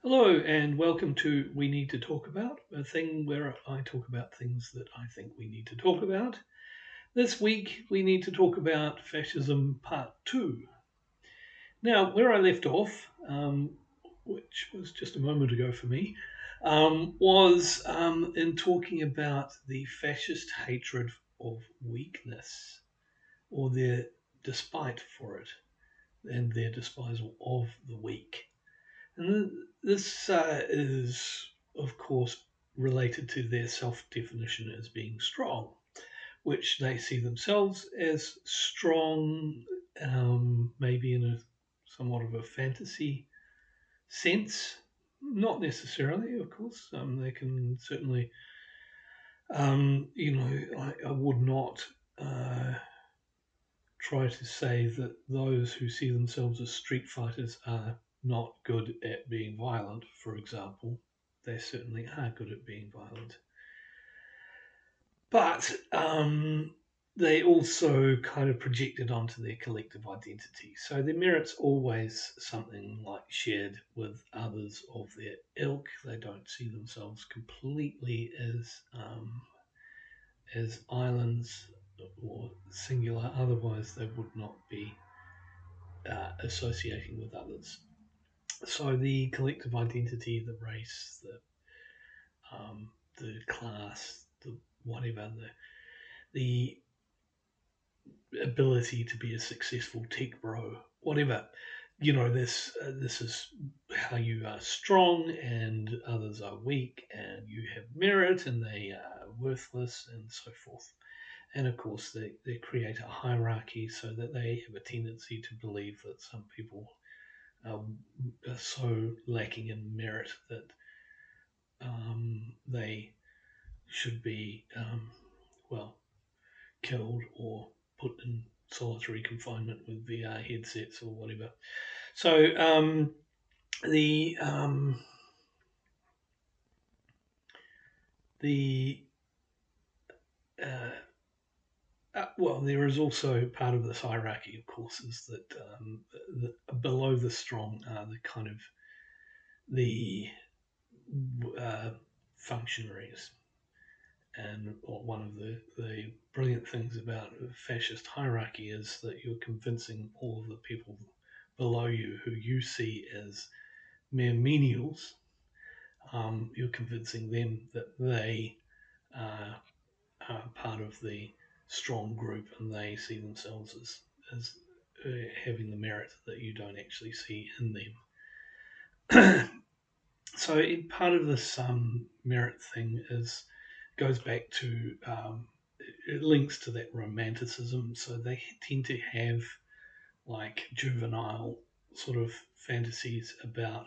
Hello and welcome to We Need to Talk About, a thing where I talk about things that I think we need to talk about. This week we need to talk about Fascism Part 2. Now, where I left off, which was just a moment ago for me, was in talking about the fascist hatred of weakness, or their despite for it, and their despisal of the weak. And this is, of course, related to their self definition as being strong, which they see themselves as strong, maybe in a somewhat of a fantasy sense. Not necessarily, of course. They can certainly, I would not try to say that those who see themselves as street fighters are not good at being violent, for example. They certainly are good at being violent. But they also kind of project it onto their collective identity. So their merit's always something like shared with others of their ilk. They don't see themselves completely as islands or singular. Otherwise, they would not be associating with others. So the collective identity, the race, the class, the whatever, the ability to be a successful tech bro, whatever. This is how you are strong and others are weak, and you have merit and they are worthless, and so forth. And of course, they create a hierarchy so that they have a tendency to believe that some people are so lacking in merit that they should be, well, killed or put in solitary confinement with VR headsets or whatever. So the uh, well, there is also part of this hierarchy, of course, is that below the strong are the kind of the functionaries. And one of the brilliant things about a fascist hierarchy is that you're convincing all of the people below you who you see as mere menials, you're convincing them that they are part of the strong group and they see themselves as having the merit that you don't actually see in them. So part of this merit thing goes back to it links to that romanticism. So they tend to have like juvenile sort of fantasies about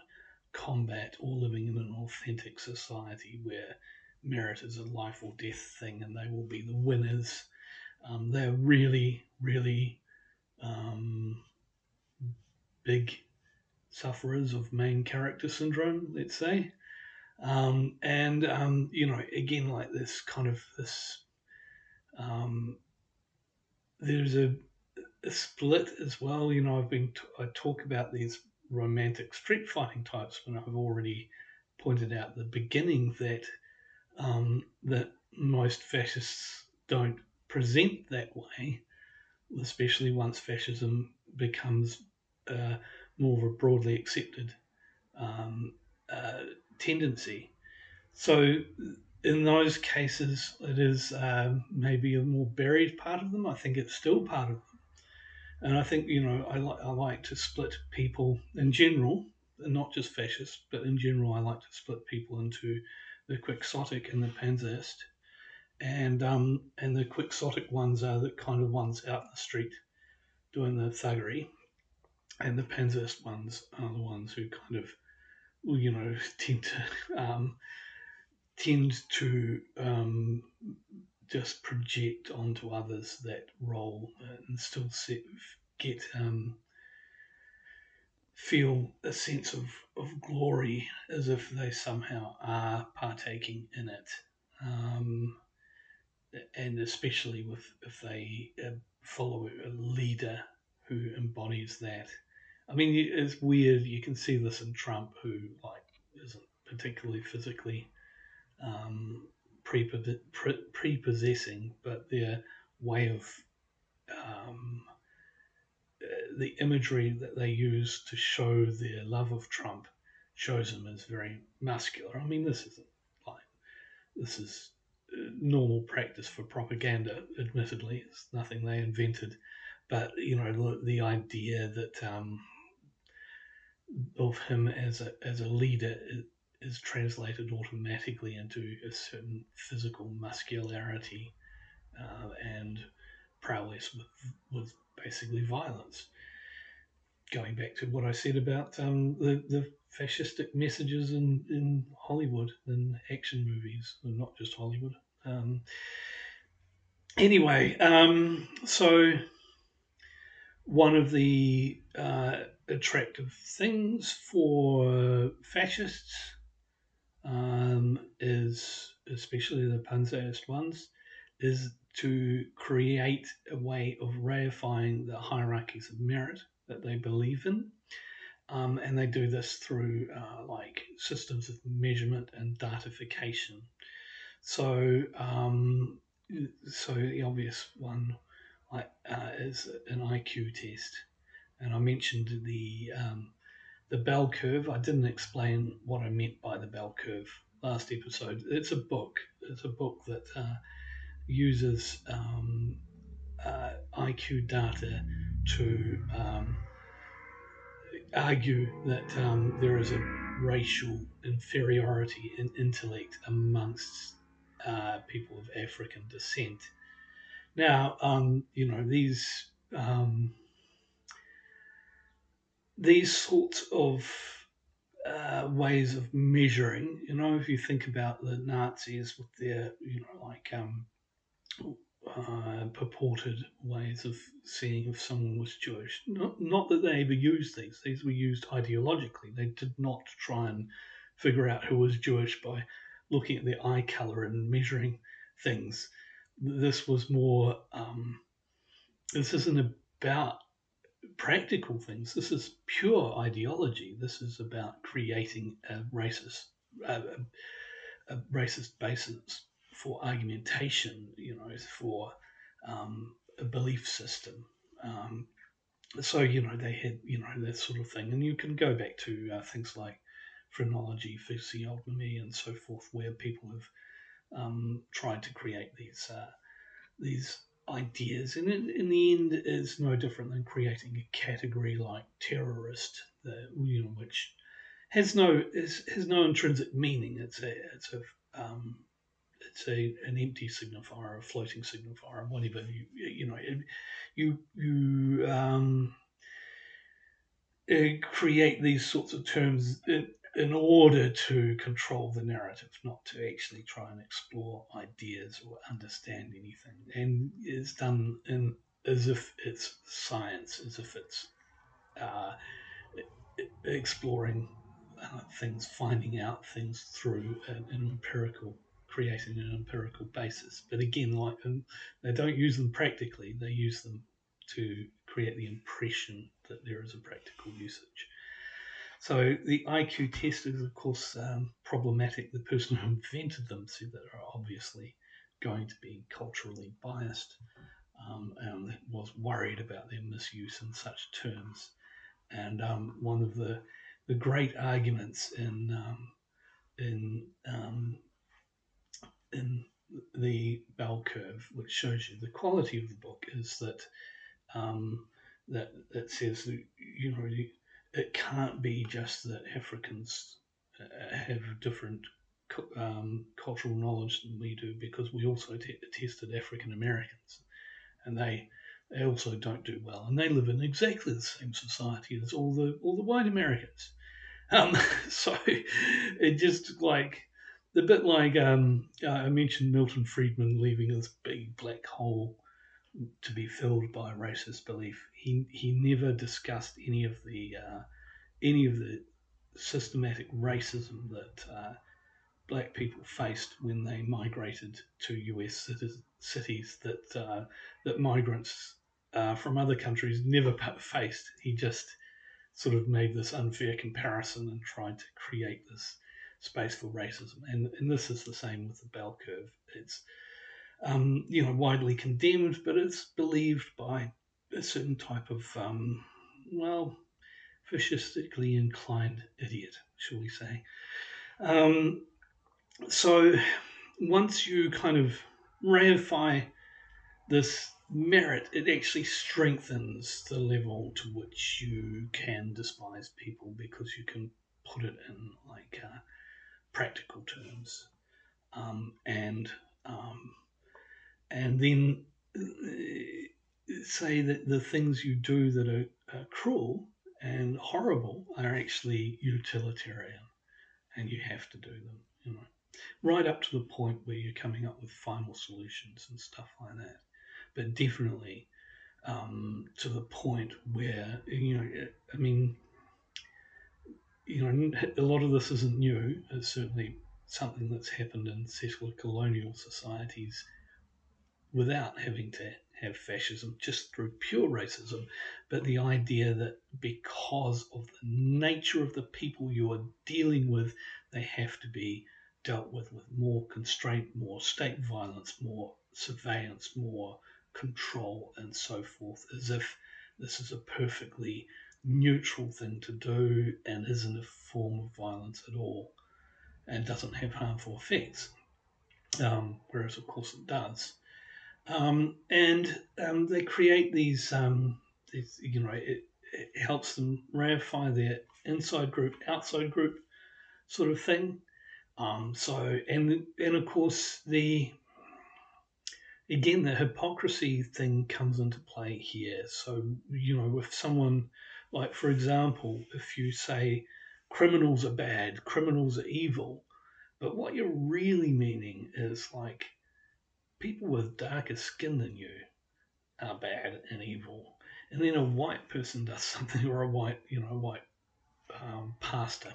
combat or living in an authentic society where merit is a life or death thing and they will be the winners. They're really, really um, big sufferers of main character syndrome, let's say. Again, like this kind of this, um, there's a split as well. I talk about these romantic street fighting types when I've already pointed out at the beginning that most fascists don't present that way, especially once fascism becomes uh, more of a broadly accepted um, uh, tendency. So in those cases, it is maybe a more buried part of them. I think it's still part of them, and I think I like to split people in general, and not just fascists, but in general, I like to split people into the quixotic and the panzerist, and the quixotic ones are the kind of ones out in the street doing the thuggery, and the panzerist ones are the ones who kind of tend to just project onto others that role and still get feel a sense of glory as if they somehow are partaking in it. Um, and especially if they follow a leader who embodies that. I mean, it's weird. You can see this in Trump, who like particularly physically prepossessing, but their way of um, the imagery that they use to show their love of Trump shows him as very muscular. I mean, this is normal practice for propaganda. Admittedly, it's nothing they invented, but the idea that of him as a leader is translated automatically into a certain physical muscularity and prowess with basically violence. Going back to what I said about the fascistic messages in Hollywood and action movies, and not just Hollywood. Um, anyway, so one of the attractive things for fascists is, especially the panzerist ones, is to create a way of reifying the hierarchies of merit that they believe in. And they do this through like systems of measurement and datification. So, so the obvious one is an IQ test, and I mentioned the bell curve. I didn't explain what I meant by the bell curve last episode. It's a book. It's a book that uses IQ data to argue that there is a racial inferiority in intellect amongst people of African descent. Now, these sorts of ways of measuring. If you think about the Nazis with their, purported ways of seeing if someone was Jewish. Not that they ever used these. These were used ideologically. They did not try and figure out who was Jewish by looking at their eye color and measuring things. This was more. This isn't about practical things. This is pure ideology. This is about creating a, a racist basis for argumentation. For a belief system. So they had that sort of thing, and you can go back to things like phrenology, physiognomy, and so forth, where people have tried to create these ideas, and in the end, is no different than creating a category like terrorist, which has no intrinsic meaning. It's an empty signifier, a floating signifier, whatever you create these sorts of terms in order to control the narrative, not to actually try and explore ideas or understand anything. And it's done as if it's science, as if it's uh, exploring things, finding out things through an empirical, creating an empirical basis. But again, they don't use them practically; they use them to create the impression that there is a practical usage. So the IQ test is, of course, problematic. The person who invented them said that they're obviously going to be culturally biased, and was worried about their misuse in such terms. And one of the great arguments in in the bell curve, which shows you the quality of the book, is that that it says that it can't be just that Africans have different cultural knowledge than we do, because we also tested African Americans, and they also don't do well, and they live in exactly the same society as all the white Americans. Um, so it just like the bit like I mentioned Milton Friedman leaving this big black hole to be filled by racist belief. He never discussed any of the systematic racism that black people faced when they migrated to US cities that migrants from other countries never faced. He just sort of made this unfair comparison and tried to create this space for racism, and this is the same with the bell curve. It's widely condemned, but it's believed by a certain type of well, fascistically inclined idiot, shall we say. So once you kind of reify this merit, it actually strengthens the level to which you can despise people, because you can put it in like practical terms, and then say that the things you do that are cruel and horrible are actually utilitarian, and you have to do them, right up to the point where you're coming up with final solutions and stuff like that. But definitely to the point where, I mean, a lot of this isn't new. It's certainly something that's happened in settler colonial societies without having to have fascism, just through pure racism. But the idea that because of the nature of the people you are dealing with, they have to be dealt with more constraint, more state violence, more surveillance, more control, and so forth, as if this is a perfectly neutral thing to do and isn't a form of violence at all and doesn't have harmful effects. Whereas, of course, it does. And they create these, it helps them ratify their inside group, outside group sort of thing. And of course, the hypocrisy thing comes into play here. So, if someone, like, for example, if you say criminals are bad, criminals are evil, but what you're really meaning is like people with darker skin than you are bad and evil. And then a white person does something, or a white pastor,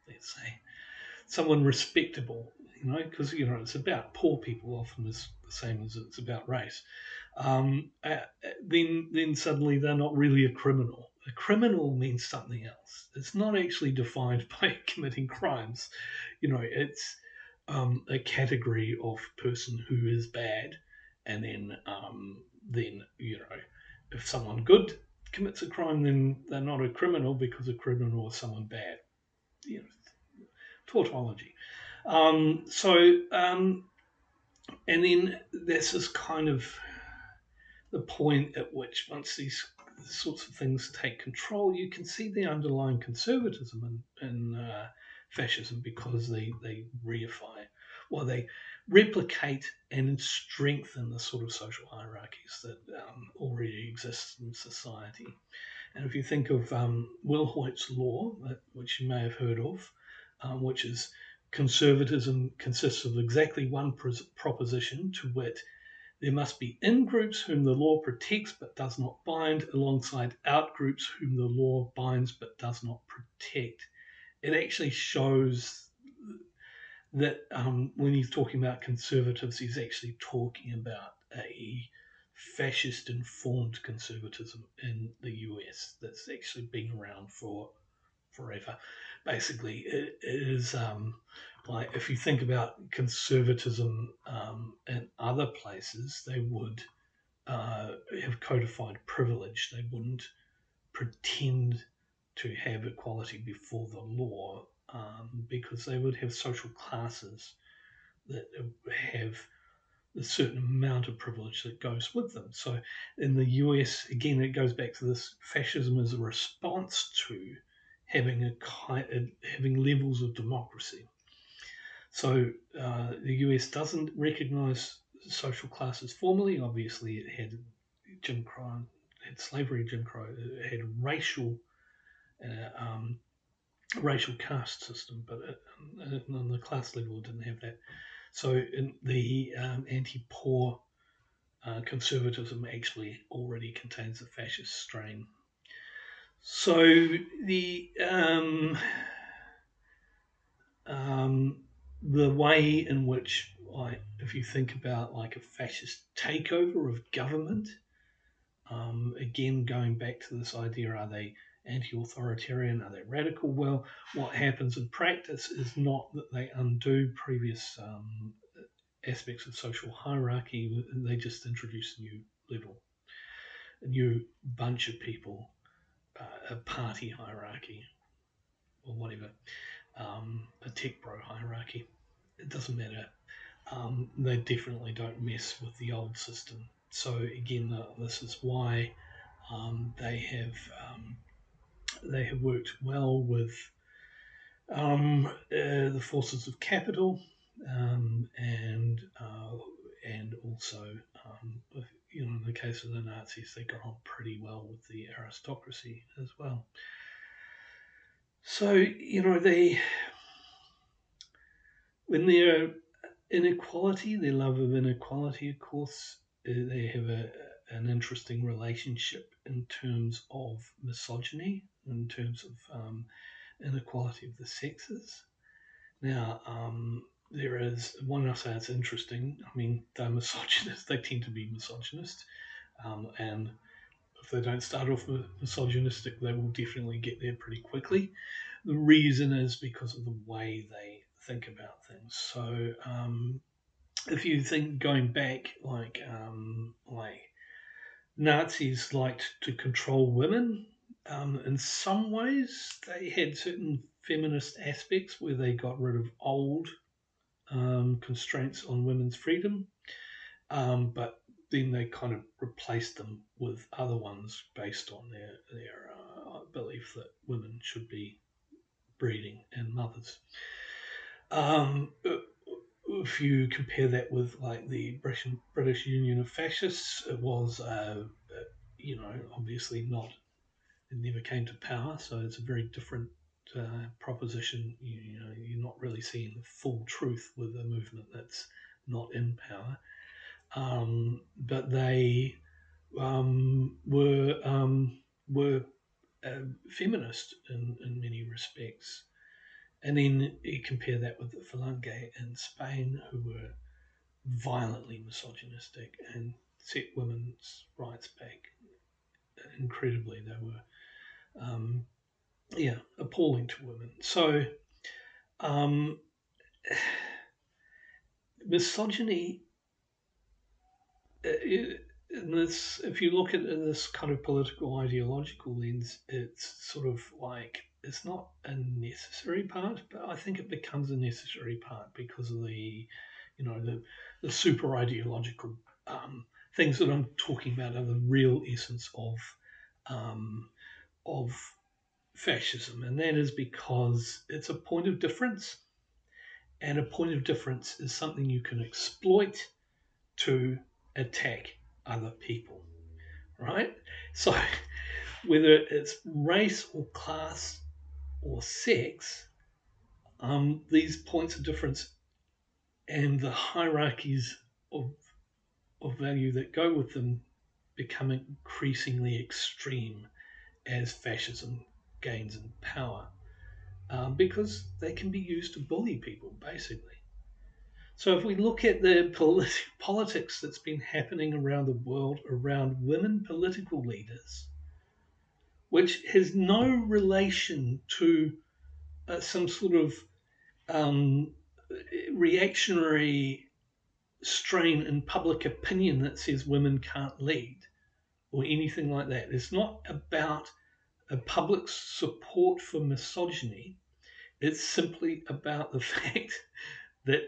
let's say, someone respectable, because it's about poor people often is the same as it's about race. Then suddenly they're not really a criminal. A criminal means something else. It's not actually defined by committing crimes. It's a category of person who is bad, and then if someone good commits a crime, then they're not a criminal, because a criminal is someone bad. Tautology. And then this is kind of the point at which, once these sorts of things take control, you can see the underlying conservatism in fascism, because they reify, well, they replicate and strengthen the sort of social hierarchies that already exist in society. And if you think of Will Hoyt's law, which you may have heard of, which is conservatism consists of exactly one proposition, to wit, there must be in-groups whom the law protects but does not bind, alongside out-groups whom the law binds but does not protect. It actually shows that when he's talking about conservatives, he's actually talking about a fascist-informed conservatism in the US that's actually been around for forever. Basically, it is like, if you think about conservatism in other places, they would have codified privilege. They wouldn't pretend to have equality before the law, because they would have social classes that have a certain amount of privilege that goes with them. So in the US, again, it goes back to this: fascism as a response to having having levels of democracy. So the US doesn't recognize social classes formally. Obviously, it had Jim Crow, it had slavery, Jim Crow, it had racial caste system, but on the class level, it didn't have that. So in the anti-poor conservatism actually already contains a fascist strain. So the way in which, like, if you think about like a fascist takeover of government, again going back to this idea: are they anti-authoritarian? Are they radical? Well, what happens in practice is not that they undo previous aspects of social hierarchy. They just introduce a new level, a new bunch of people, a party hierarchy or whatever, a tech bro hierarchy. It doesn't matter. They definitely don't mess with the old system. So again, this is why they have worked well with the forces of capital, and also, in the case of the Nazis, they got on pretty well with the aristocracy as well. So when they're inequality, their love of inequality, of course, they have an interesting relationship in terms of misogyny, in terms of inequality of the sexes. Now, there is one I say it's interesting. I mean, they're misogynist. They tend to be misogynist, and if they don't start off misogynistic, they will definitely get there pretty quickly. The reason is because of the way they think about things. So, if you think going back, like Nazis liked to control women. In some ways, they had certain feminist aspects where they got rid of old constraints on women's freedom, but then they kind of replaced them with other ones based on their belief that women should be breeding and mothers. If you compare that with like the British Union of Fascists, it was obviously not. It never came to power, so it's a very different proposition. You're not really seeing the full truth with a movement that's not in power. But they were feminist in many respects. And then you compare that with the Falange in Spain, who were violently misogynistic and set women's rights back incredibly. They were, appalling to women. So, misogyny, if you look at it in this kind of political ideological lens, it's sort of like it's not a necessary part, but I think it becomes a necessary part because of the super ideological things that I'm talking about are the real essence of fascism, and that is because it's a point of difference, and a point of difference is something you can exploit to attack other people, right? So whether it's race or class or sex, these points of difference and the hierarchies of value that go with them become increasingly extreme as fascism gains in power, because they can be used to bully people, basically. So if we look at the politics that's been happening around the world around women political leaders, which has no relation to some sort of um, reactionary strain in public opinion that says women can't lead or anything like that. It's not about a public support for misogyny. It's simply about the fact that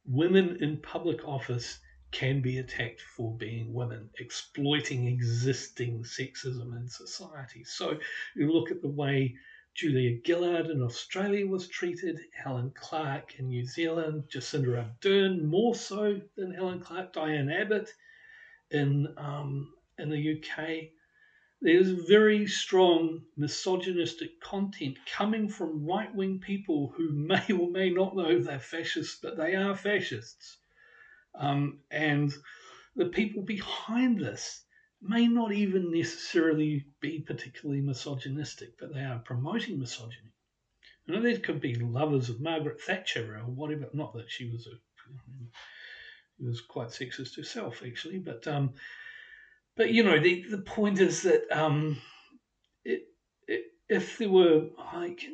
women in public office can be attacked for being women, exploiting existing sexism in society. So you look at the way Julia Gillard in Australia was treated, Helen Clark in New Zealand, Jacinda Ardern more so than Helen Clark, Diane Abbott in the UK. There's very strong misogynistic content coming from right-wing people who may or may not know they're fascists, but they are fascists. And the people behind this may not even necessarily be particularly misogynistic, but they are promoting misogyny. There could be lovers of Margaret Thatcher or whatever. Not that she was quite sexist herself, actually, but the point is that it if there were like,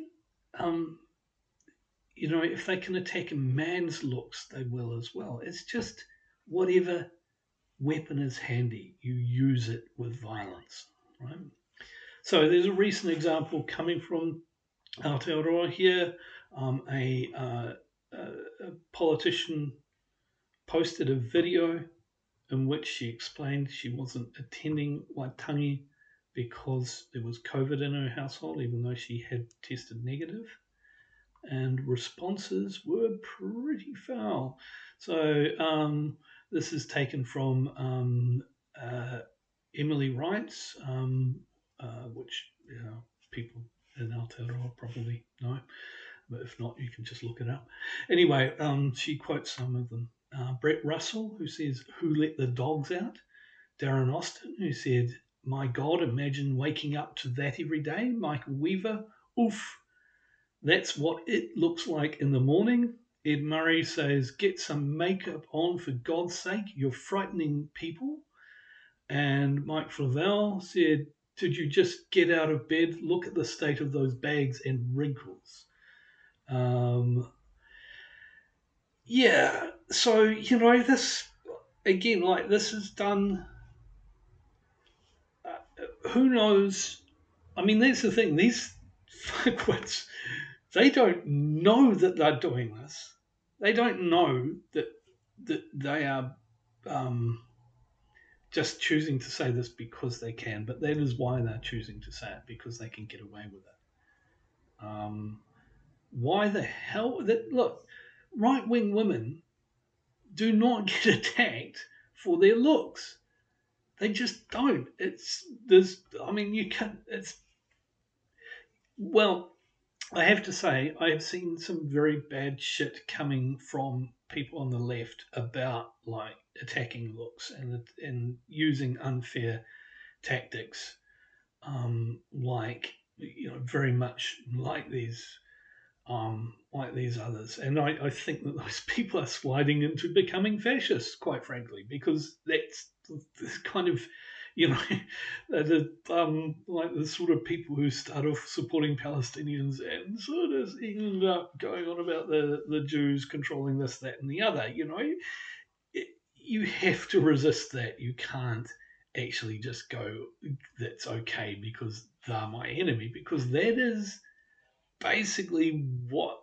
um, if they can attack a man's looks, they will as well. It's just whatever weapon is handy, you use it with violence, right? So there's a recent example coming from Aotearoa here. A politician posted a video in which she explained she wasn't attending Waitangi because there was COVID in her household, even though she had tested negative. And responses were pretty foul. So this is taken from Emily Wright's, which people in Aotearoa probably know, but if not, you can just look it up. Anyway, she quotes some of them. Brett Russell, who says, "Who let the dogs out?" Darren Austin, who said, "My God, imagine waking up to that every day." Michael Weaver, "Oof, that's what it looks like in the morning." Ed Murray says, "Get some makeup on for God's sake, you're frightening people." And Mike Flavel said, "Did you just get out of bed? Look at the state of those bags and wrinkles." Yeah, so, this, again, like this is done, who knows? I mean, that's the thing, these fuckwits, they don't know that they're doing this. They don't know that they are just choosing to say this because they can, but that is why they're choosing to say it, because they can get away with it. Why the hell? Look, right-wing women do not get attacked for their looks. They just don't. You can't. Well, I have to say, I have seen some very bad shit coming from people on the left about like attacking looks and using unfair tactics, very much like these others. And I think that those people are sliding into becoming fascists, quite frankly, because that's kind of, you know, like the sort of people who start off supporting Palestinians and sort of end up going on about the Jews controlling this, that, and the other. You have to resist that. You can't actually just go, "That's okay because they're my enemy," because that is basically what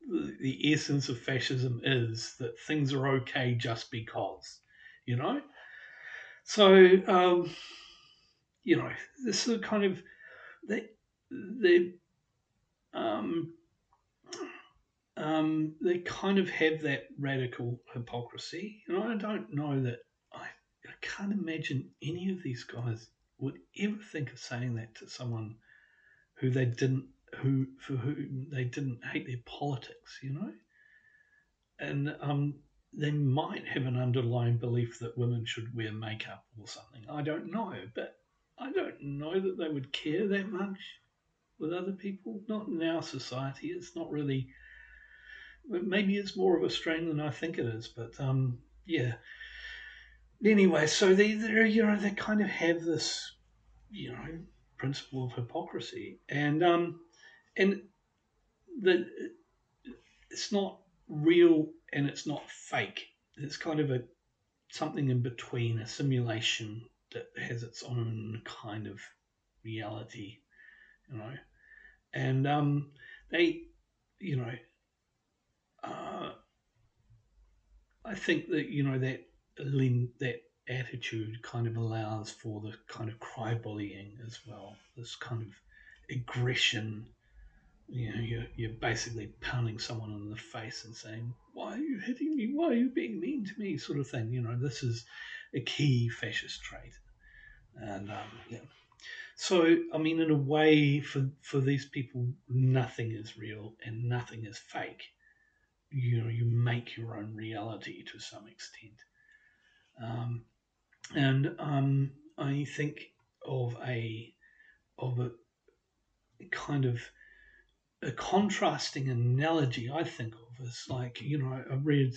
the essence of fascism is, that things are okay just because, you know? So, this is kind of, they, they, um, they kind of have that radical hypocrisy. And I don't know that, I can't imagine any of these guys would ever think of saying that to someone who they didn't, for whom they didn't hate their politics, and they might have an underlying belief that women should wear makeup or something. I don't know, but I don't know that they would care that much with other people. Not in our society. It's not really. Maybe it's more of a strain than I think it is. But yeah. Anyway, so they kind of have this you know principle of hypocrisy, and the it's not real and it's not fake. It's kind of a something in between, a simulation that has its own kind of reality, you know. And they, you know, uh, I think that that attitude kind of allows for the kind of cry bullying as well. This kind of aggression. You're basically pounding someone in the face and saying, "Why are you hitting me? Why are you being mean to me?" Sort of thing. This is a key fascist trait. And yeah. So, I mean, in a way, for these people, nothing is real and nothing is fake. You make your own reality to some extent. Um, and I think of a kind of a contrasting analogy I think of is like, I've read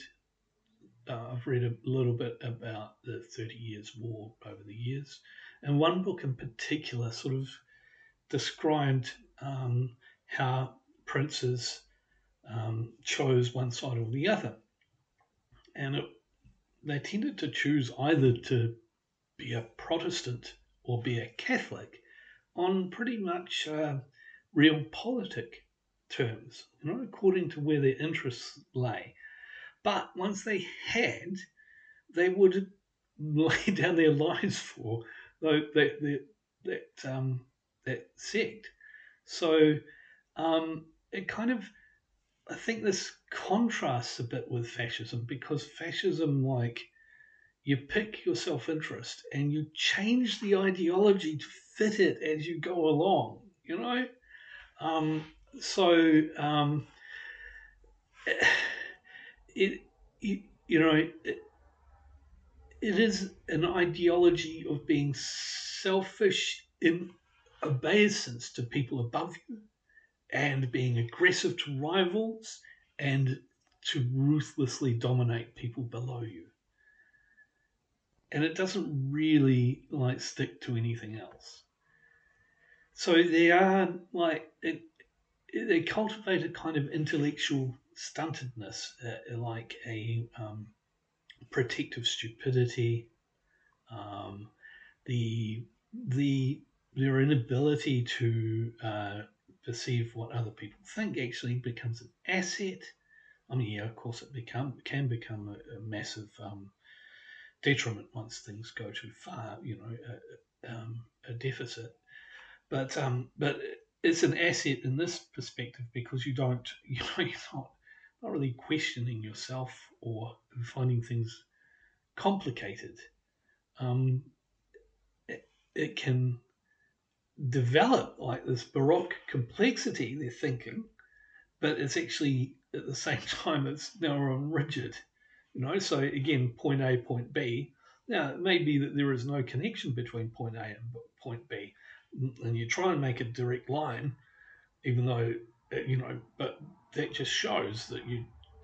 a little bit about the 30 Years' War over the years, and one book in particular sort of described how princes chose one side or the other. And they tended to choose either to be a Protestant or be a Catholic on pretty much realpolitik terms, according to where their interests lay. But once they had, they would lay down their lives for that sect. So it kind of, I think this contrasts a bit with fascism, because fascism, like, you pick your self-interest and you change the ideology to fit it as you go along, Um, so it, it is an ideology of being selfish in obeisance to people above you, and being aggressive to rivals, and to ruthlessly dominate people below you. And it doesn't really stick to anything else. So they are they cultivate a kind of intellectual stuntedness, like a protective stupidity, um, the their inability to perceive what other people think actually becomes an asset. I mean, yeah, of course, can become a massive detriment once things go too far. A deficit, but it's an asset in this perspective, because you don't, you're not really questioning yourself or finding things complicated. Um, it can develop like this baroque complexity, they're thinking, but it's actually at the same time it's narrow and rigid. So again, point A, point B. Now it may be that there is no connection between point A and point B, and you try and make a direct line, even though but that just shows that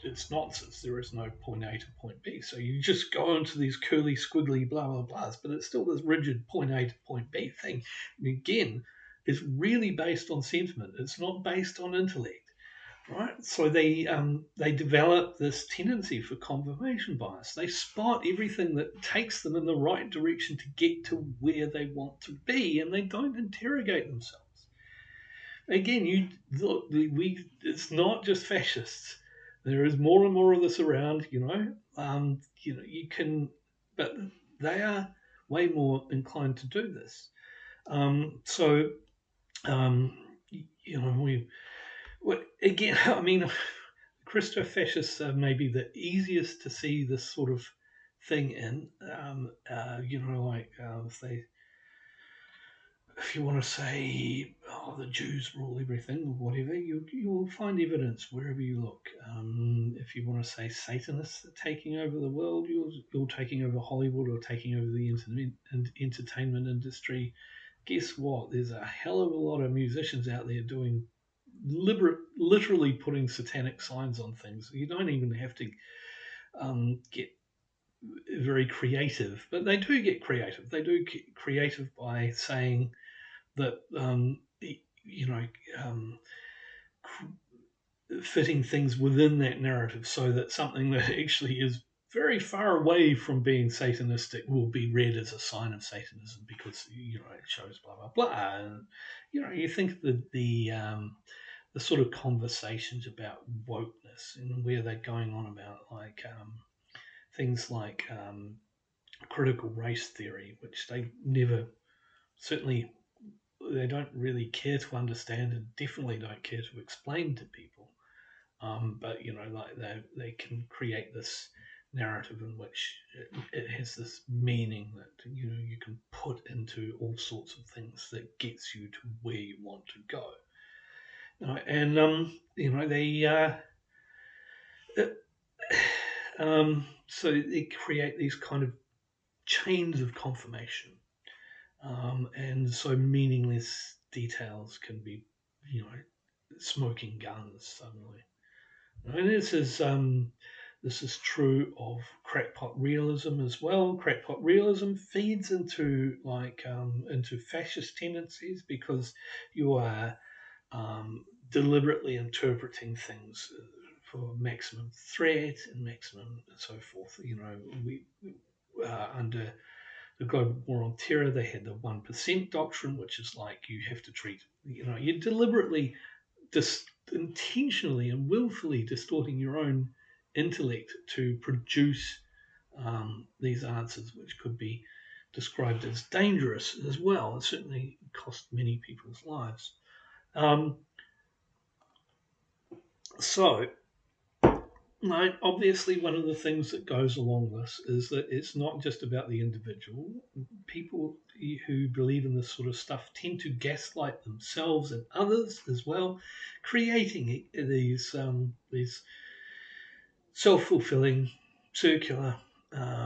it's nonsense. There is no point A to point B. So you just go into these curly, squiggly, blah, blah, blahs, but it's still this rigid point A to point B thing. And again, it's really based on sentiment. It's not based on intellect, right? So they develop this tendency for confirmation bias. They spot everything that takes them in the right direction to get to where they want to be, and they don't interrogate themselves. Again, you look, it's not just fascists. There is more and more of this around. You can, but they are way more inclined to do this. So um, we again. I mean, Christo-fascists are maybe the easiest to see this sort of thing in. If you want to say, oh, the Jews rule everything or whatever, you'll find evidence wherever you look. If you want to say Satanists are taking over the world, you're taking over Hollywood or taking over the entertainment industry. Guess what? There's a hell of a lot of musicians out there doing literally putting satanic signs on things. You don't even have to get very creative, but they do get creative. They do get creative by saying that fitting things within that narrative, so that something that actually is very far away from being satanistic will be read as a sign of Satanism, because it shows blah blah blah. And you think that the sort of conversations about wokeness and where they're going on about things like critical race theory, which they never, certainly they don't really care to understand, and definitely don't care to explain to people. But they can create this narrative in which it has this meaning that you can put into all sorts of things that gets you to where you want to go. And they so they create these kind of chains of confirmation. And so meaningless details can be, smoking guns suddenly. And this is true of crackpot realism as well. Crackpot realism feeds into into fascist tendencies, because you are deliberately interpreting things for maximum threat and maximum and so forth. We under the Global War on Terror, they had the 1% doctrine, which is like you have to treat, you're deliberately, intentionally and willfully distorting your own intellect to produce these answers, which could be described as dangerous as well, and certainly cost many people's lives. So, obviously, one of the things that goes along this is that it's not just about the individual. People who believe in this sort of stuff tend to gaslight themselves and others as well, creating these self-fulfilling, circular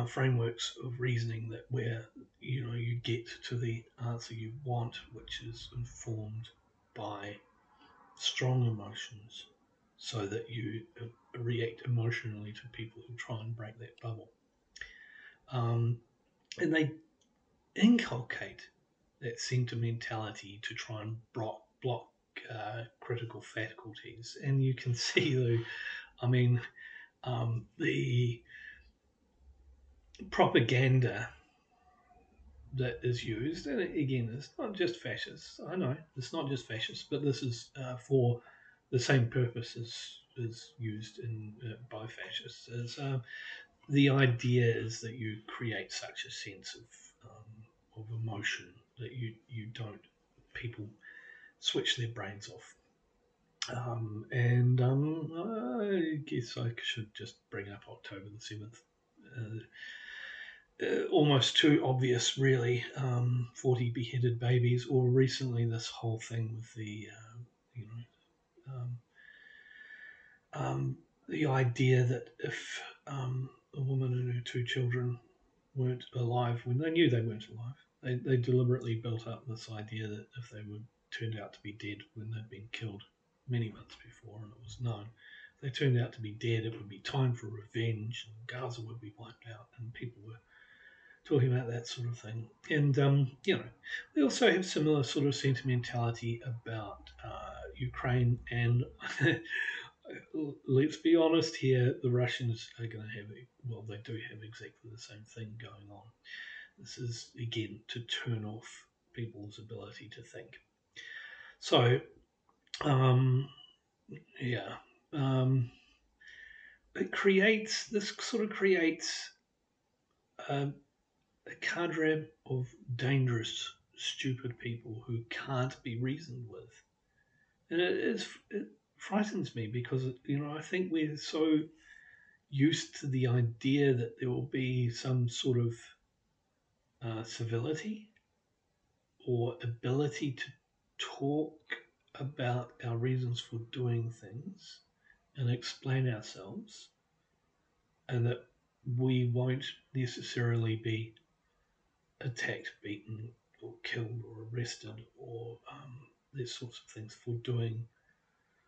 frameworks of reasoning that where you get to the answer you want, which is informed by strong emotions, so that you react emotionally to people who try and break that bubble. And they inculcate that sentimentality to try and block critical faculties. And you can see the propaganda that is used, and again, it's not just fascists. I know it's not just fascists, but this is for the same purpose as used by fascists. The idea is that you create such a sense of emotion that you don't people switch their brains off. And I guess I should just bring up October the 7th. Almost too obvious, really. 40 beheaded babies, or recently this whole thing with the idea that if a woman and her two children weren't alive when they knew they weren't alive, they deliberately built up this idea that if they were turned out to be dead when they'd been killed many months before, and it was known, if they turned out to be dead, it would be time for revenge, and Gaza would be wiped out, and people were talking about that sort of thing. And, we also have similar sort of sentimentality about Ukraine. And let's be honest here, the Russians are going to have, they do have exactly the same thing going on. This is, again, to turn off people's ability to think. So, it creates a cadre of dangerous, stupid people who can't be reasoned with. And it frightens me because, I think we're so used to the idea that there will be some sort of civility or ability to talk about our reasons for doing things and explain ourselves, and that we won't necessarily be attacked, beaten, or killed, or arrested, or these sorts of things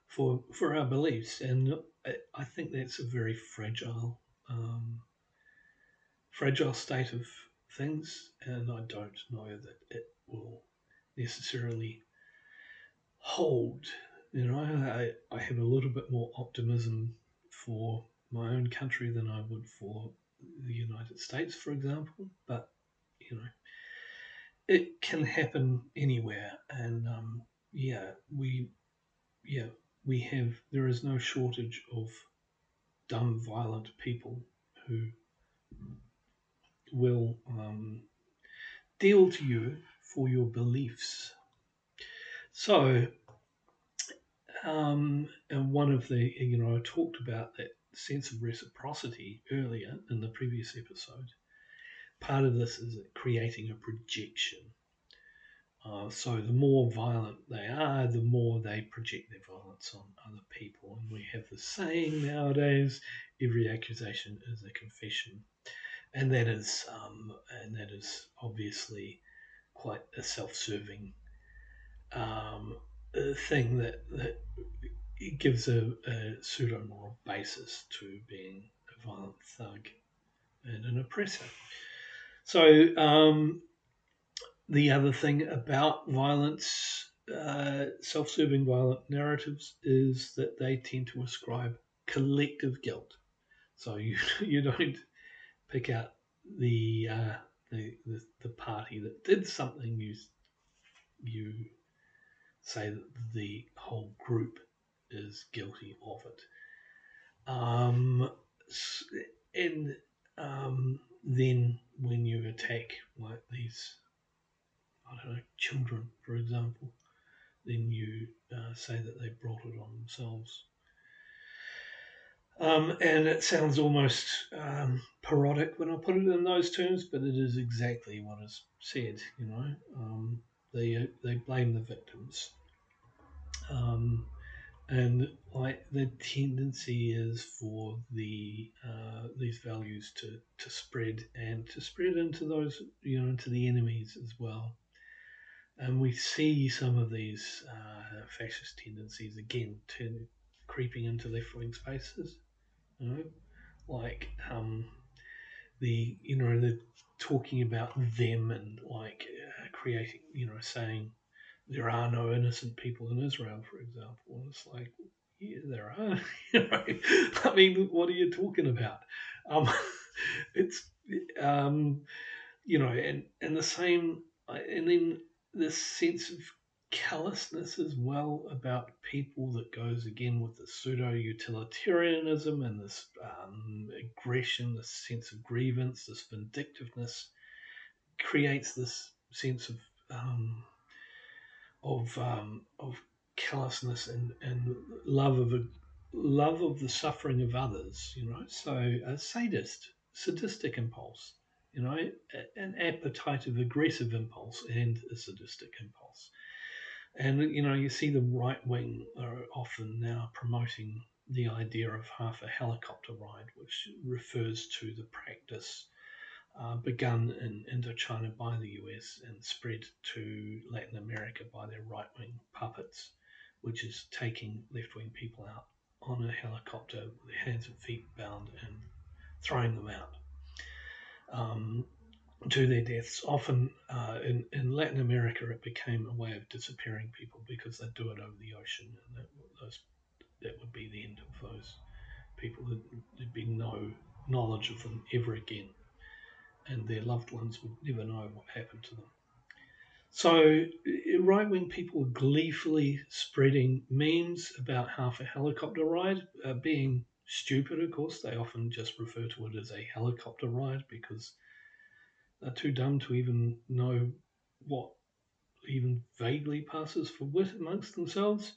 for our beliefs. And I think that's a very fragile state of things, and I don't know that it will necessarily hold. I have a little bit more optimism for my own country than I would for the United States, for example. But it can happen anywhere, and there is no shortage of dumb, violent people who will deal to you for your beliefs. So, and one of the, I talked about that sense of reciprocity earlier in the previous episode. Part of this is creating a projection. So the more violent they are, the more they project their violence on other people. And we have the saying nowadays, every accusation is a confession. And that is obviously quite a self-serving thing that it gives a pseudo-moral basis to being a violent thug and an oppressor. So the other thing about violence self-serving violent narratives is that they tend to ascribe collective guilt. So you you don't pick out the the party that did something. You say that the whole group is guilty of it. Um, and then when you attack like these, I don't know, children, for example, then you say that they brought it on themselves. And it sounds almost parodic when I put it in those terms, but it is exactly what is said. You know, they blame the victims, um, and like the tendency is for these values to spread and to spread into those, you know, into the enemies as well. And we see some of these fascist tendencies again creeping into left wing spaces. You know, like the you know the talking about them and like creating, you know, saying there are no innocent people in Israel, for example. And it's like, yeah, there are. You know, I mean, what are you talking about? Um, it's um, you know, and the same, and then this sense of callousness as well about people that goes again with the pseudo utilitarianism and this aggression, this sense of grievance, this vindictiveness creates this sense of callousness and love of the suffering of others. You know, so a sadistic impulse. You know, an appetite of aggressive impulse and a sadistic impulse. And you know, you see the right wing are often now promoting the idea of half a helicopter ride, which refers to the practice begun in Indochina by the US and spread to Latin America by their right wing puppets, which is taking left wing people out on a helicopter with their hands and feet bound and throwing them out to their deaths. Often in Latin America, it became a way of disappearing people because they do it over the ocean, and that would be the end of those people. There'd be no knowledge of them ever again, and their loved ones would never know what happened to them. So right-wing people are gleefully spreading memes about half a helicopter ride, being stupid, of course. They often just refer to it as a helicopter ride because they're too dumb to even know what even vaguely passes for wit amongst themselves.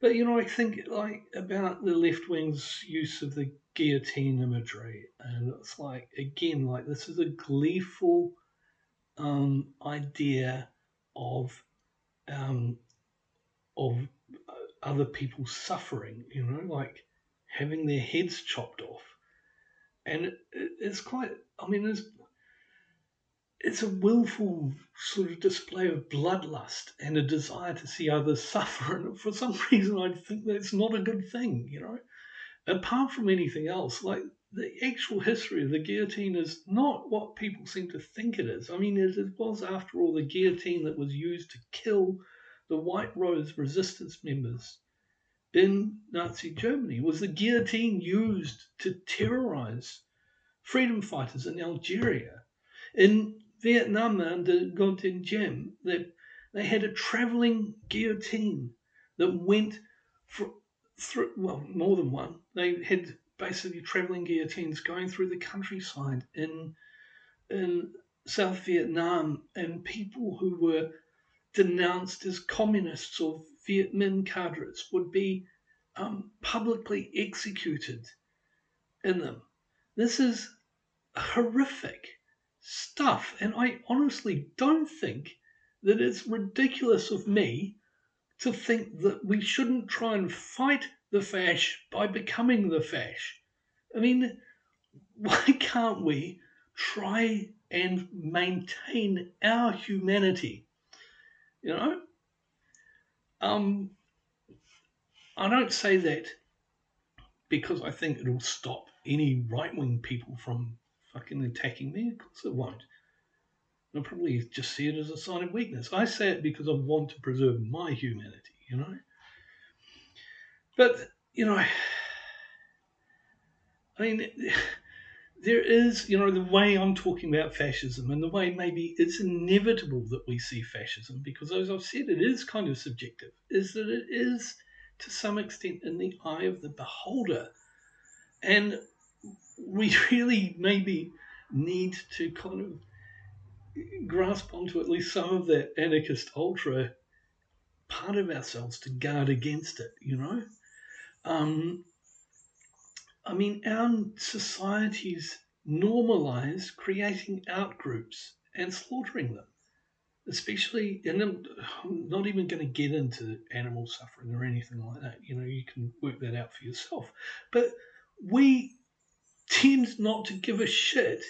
But you know, I think like about the left wing's use of the guillotine imagery, and it's like again, like this is a gleeful idea of um, of other people suffering. You know, like having their heads chopped off, and it's quite. I mean, it's a willful sort of display of bloodlust and a desire to see others suffer. And for some reason, I think that's not a good thing, you know. Apart from anything else, like the actual history of the guillotine is not what people seem to think it is. I mean, it was, after all, the guillotine that was used to kill the White Rose resistance members in Nazi Germany. It was the guillotine used to terrorize freedom fighters in Algeria. In Vietnam under Ngo Dinh Diem, they had a traveling guillotine that went through, well, more than one. They had basically traveling guillotines going through the countryside in South Vietnam, and people who were denounced as communists or Viet Minh cadres would be publicly executed in them. This is horrific stuff, and I honestly don't think that it's ridiculous of me to think that we shouldn't try and fight the fash by becoming the fash. I mean, why can't we try and maintain our humanity? You know, um, I don't say that because I think it'll stop any right wing people from fucking attacking me. Of course it won't. They'll probably just see it as a sign of weakness. I say it because I want to preserve my humanity, you know. But, you know, I mean, there is, you know, the way I'm talking about fascism and the way maybe it's inevitable that we see fascism, because as I've said, it is kind of subjective, is that it is to some extent in the eye of the beholder. And we really maybe need to kind of grasp onto at least some of that anarchist ultra part of ourselves to guard against it, you know? Um, I mean, our societies normalize creating outgroups and slaughtering them, especially, and I'm not even going to get into animal suffering or anything like that. You know, you can work that out for yourself. But we tend not to give a shit.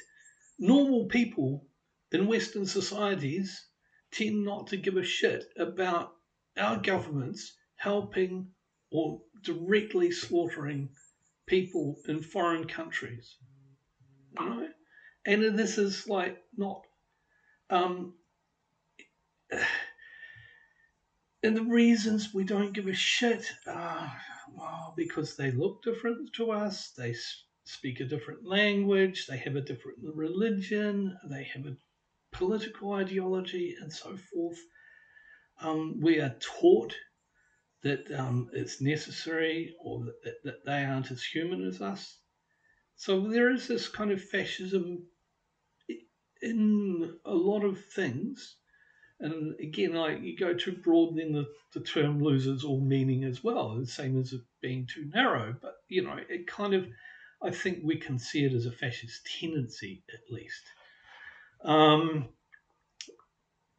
Normal people in Western societies tend not to give a shit about our governments helping or directly slaughtering people in foreign countries, you know? And this is like not, um, and the reasons we don't give a shit are, well, because they look different to us, they speak a different language, they have a different religion, they have a political ideology, and so forth. We are taught that it's necessary, or that they aren't as human as us. So there is this kind of fascism in a lot of things. And again, like you go too broad, then the term loses all meaning as well. The same as it being too narrow. But you know, it kind of, I think we can see it as a fascist tendency at least.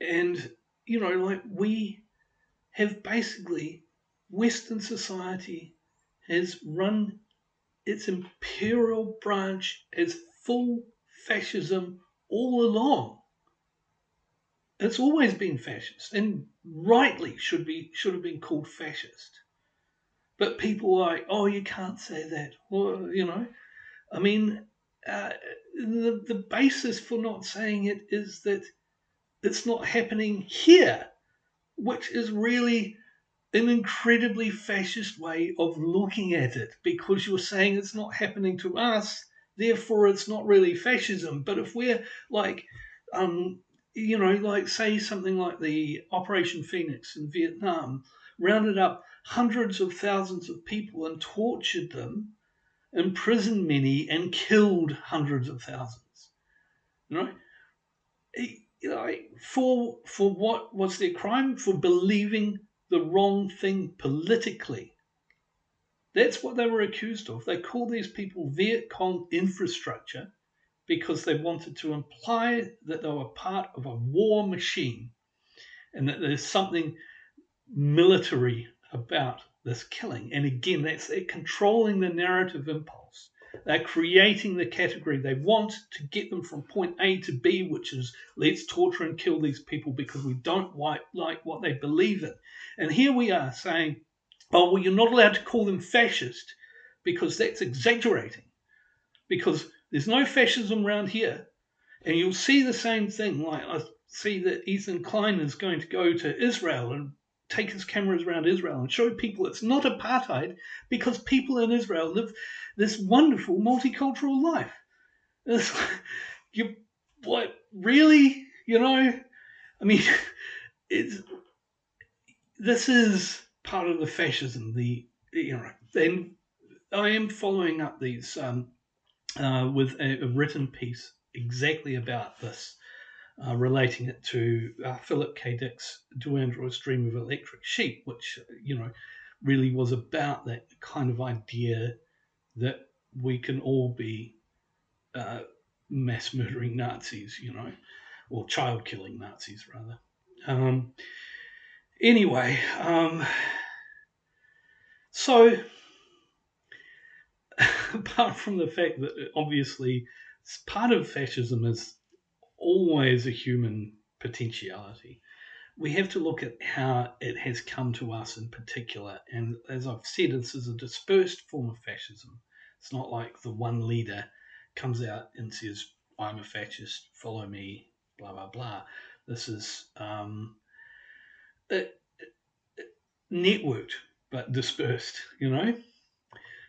And you know, like we have basically Western society has run its imperial branch as full fascism all along. It's always been fascist, and rightly should have been called fascist. But people are like, oh, you can't say that. Well, you know, I mean, uh, the basis for not saying it is that it's not happening here, which is really an incredibly fascist way of looking at it, because you're saying it's not happening to us, therefore it's not really fascism. But if we're like, you know, like say something like the Operation Phoenix in Vietnam, rounded up hundreds of thousands of people and tortured them, imprisoned many, and killed hundreds of thousands, you know, you know, for what was their crime? For believing the wrong thing politically. That's what they were accused of. They called these people Viet Cong infrastructure because they wanted to imply that they were part of a war machine and that there's something military about this killing. And again, they're controlling the narrative impulse. They're creating the category they want to get them from point A to B, which is let's torture and kill these people because we don't like what they believe in. And here we are saying, oh, well, you're not allowed to call them fascist because that's exaggerating, because there's no fascism around here. And you'll see the same thing. Like I see that Ethan Klein is going to go to Israel and take his cameras around Israel and show people it's not apartheid, because people in Israel live this wonderful multicultural life. It's like, you what really? You know, I mean, it's this is part of the fascism. The you know, then I am following up these with a written piece exactly about this, relating it to Philip K. Dick's Do Androids Dream of Electric Sheep, which, you know, really was about that kind of idea that we can all be uh, mass murdering Nazis, you know, or child killing Nazis, rather. Um, anyway, so apart from the fact that obviously part of fascism is always a human potentiality, we have to look at how it has come to us in particular. And as I've said, this is a dispersed form of fascism. It's not like the one leader comes out and says, I'm a fascist, follow me, blah blah blah. This is it, networked but dispersed, you know.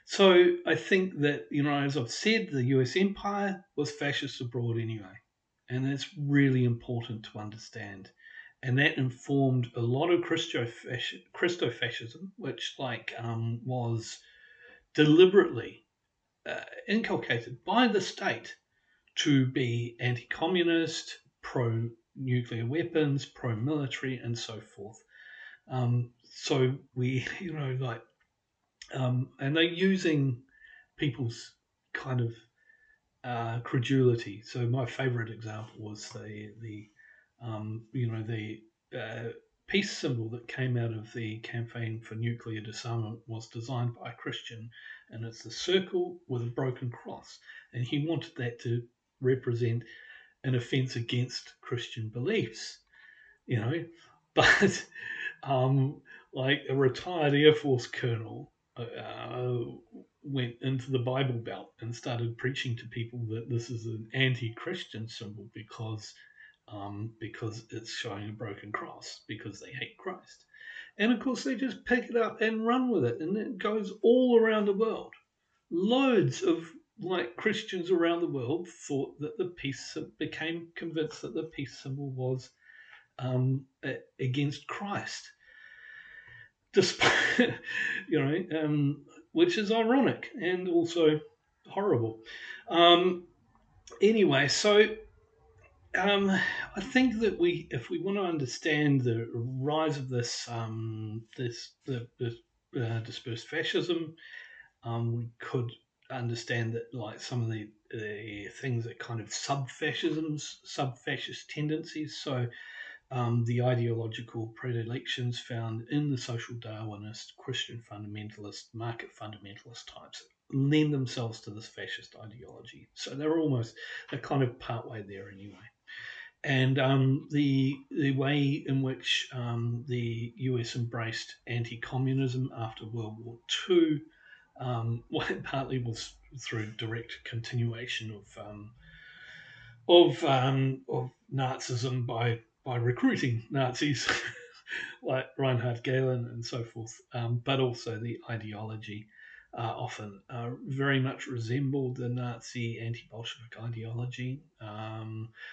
So I think that, you know, as I've said, the US empire was fascist abroad anyway. And that's really important to understand. And that informed a lot of Christofascism, which was deliberately inculcated by the state to be anti-communist, pro-nuclear weapons, pro-military, and so forth. So we, you know, and they're using people's kind of credulity. So my favourite example was the peace symbol that came out of the campaign for nuclear disarmament was designed by a Christian, and it's a circle with a broken cross, and he wanted that to represent an offence against Christian beliefs, you know, but like a retired Air Force colonel went into the Bible Belt and started preaching to people that this is an anti-Christian symbol because it's showing a broken cross because they hate Christ. And of course, they just pick it up and run with it, and it goes all around the world. Loads of Christians around the world thought that became convinced that the peace symbol was against Christ, despite which is ironic and also horrible. Anyway, so I think that if we want to understand the rise of this dispersed fascism, we could understand that some of the things that kind of sub-fascist tendencies. So the ideological predilections found in the social Darwinist, Christian fundamentalist, market fundamentalist types lend themselves to this fascist ideology. So they're kind of partway there anyway. And the way in which the US embraced anti-communism after World War II, partly was through direct continuation of Nazism by recruiting Nazis like Reinhard Gehlen and so forth, but also the ideology often very much resembled the Nazi anti-Bolshevik ideology.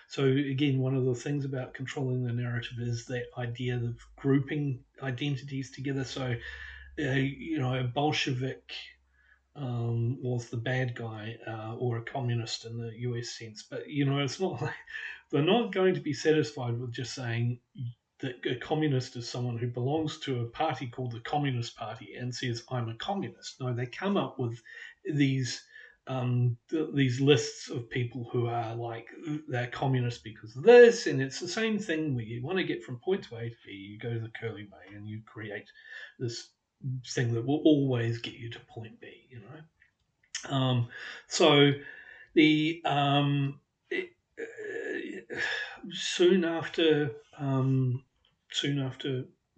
So again, one of the things about controlling the narrative is that idea of grouping identities together. So a Bolshevik was the bad guy or a communist in the US sense, but it's not like they're not going to be satisfied with just saying that a communist is someone who belongs to a party called the Communist Party and says, I'm a communist. No, they come up with these these lists of people who are they're communist because of this, and it's the same thing where you want to get from point to A to B, you go to the curly way and you create this thing that will always get you to point B, So the soon after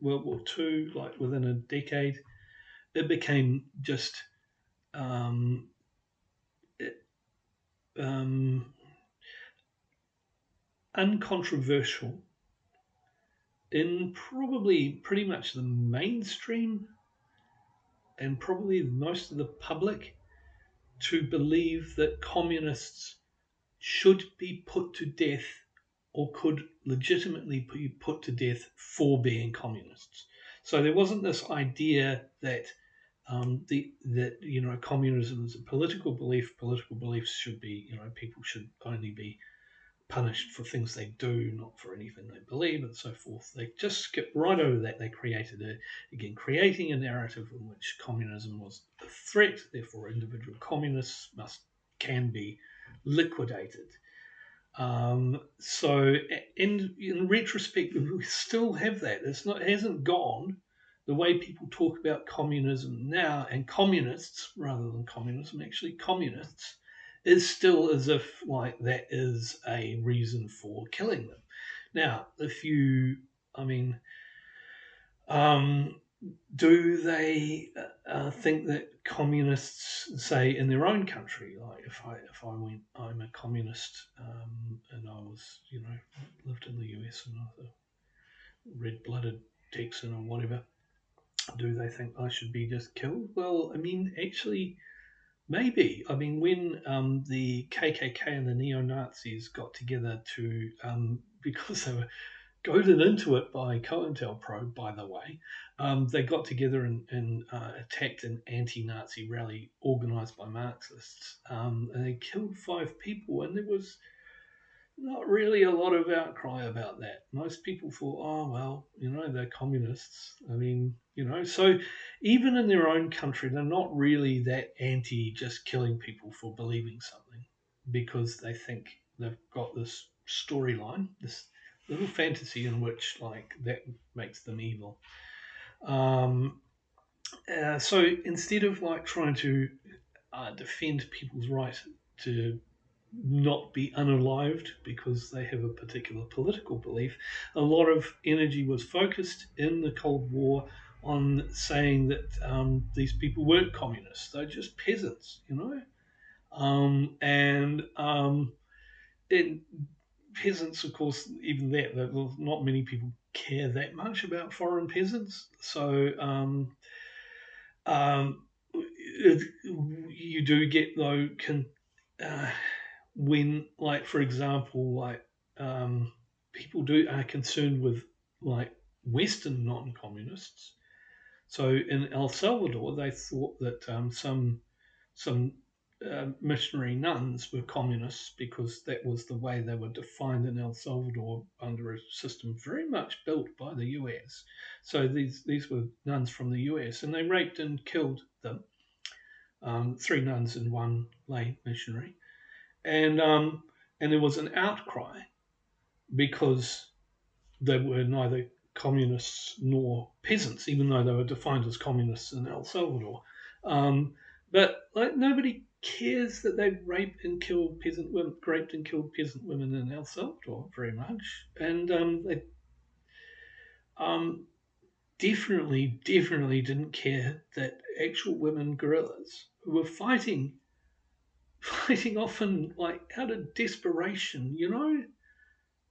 World War II, like within a decade, it became just um, uncontroversial in probably pretty much the mainstream and probably most of the public to believe that communists should be put to death or could legitimately be put to death for being communists. So there wasn't this idea that communism is a political belief. Political beliefs should be, people should only be punished for things they do, not for anything they believe, and so forth. They just skipped right over that. They creating a narrative in which communism was a threat, therefore individual communists can be liquidated. So in retrospect, we still have that. It hasn't gone. The way people talk about communism now, and communists rather than communism, actually communists, is still as if that is a reason for killing them. Now, do they think that communists, say in their own country, like if I'm a communist, and I was, lived in the US and I was a red-blooded Texan or whatever, do they think I should be just killed? Well, I mean, actually, maybe. I mean, when the KKK and the neo-Nazis got together to, because they were goaded into it by COINTELPRO, by the way, they got together and attacked an anti-Nazi rally organised by Marxists, and they killed 5 people, and there was not really a lot of outcry about that. Most people thought, oh, well, they're communists. I mean, so even in their own country, they're not really that anti just killing people for believing something, because they think they've got this storyline, this little fantasy in which, like, that makes them evil. So instead of, like, trying to defend people's right to not be unalived because they have a particular political belief, a lot of energy was focused in the Cold War on saying that these people weren't communists; they're just peasants, and peasants, of course, even that, not many people care that much about foreign peasants. So you do get, though, uh, when, like, for example, like, people are concerned with, like, Western non-communists. So in El Salvador, they thought that some missionary nuns were communists because that was the way they were defined in El Salvador under a system very much built by the US. So these were nuns from the US, and they raped and killed them. 3 nuns and 1 lay missionary, and there was an outcry because they were neither communists nor peasants, even though they were defined as communists in El Salvador. But, like, nobody cares that they raped and killed peasant women in El Salvador very much, and they um, definitely didn't care that actual women guerrillas who were fighting often, like, out of desperation,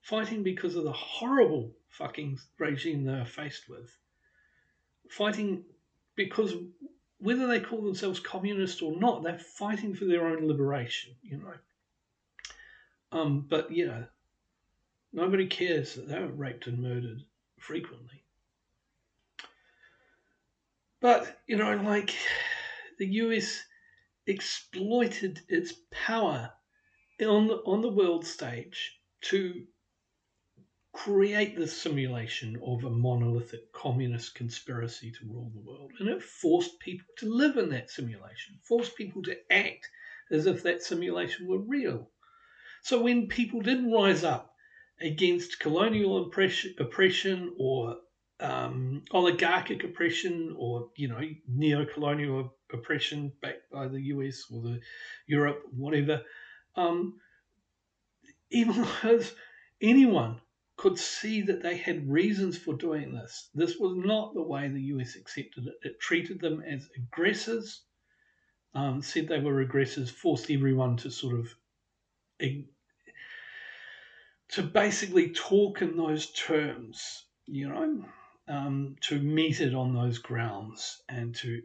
fighting because of the horrible fucking regime they are faced with, fighting because whether they call themselves communist or not, they're fighting for their own liberation. But yeah, nobody cares that they were raped and murdered frequently. But like, the US exploited its power on the world stage to create this simulation of a monolithic communist conspiracy to rule the world. And it forced people to live in that simulation, forced people to act as if that simulation were real. So when people did rise up against colonial oppression or oligarchic oppression, or neo-colonial oppression backed by the US or the Europe, whatever, even though anyone could see that they had reasons for doing this. This was not the way the US accepted it. It treated them as aggressors, said they were aggressors, forced everyone to sort of to basically talk in those terms, to meet it on those grounds, and to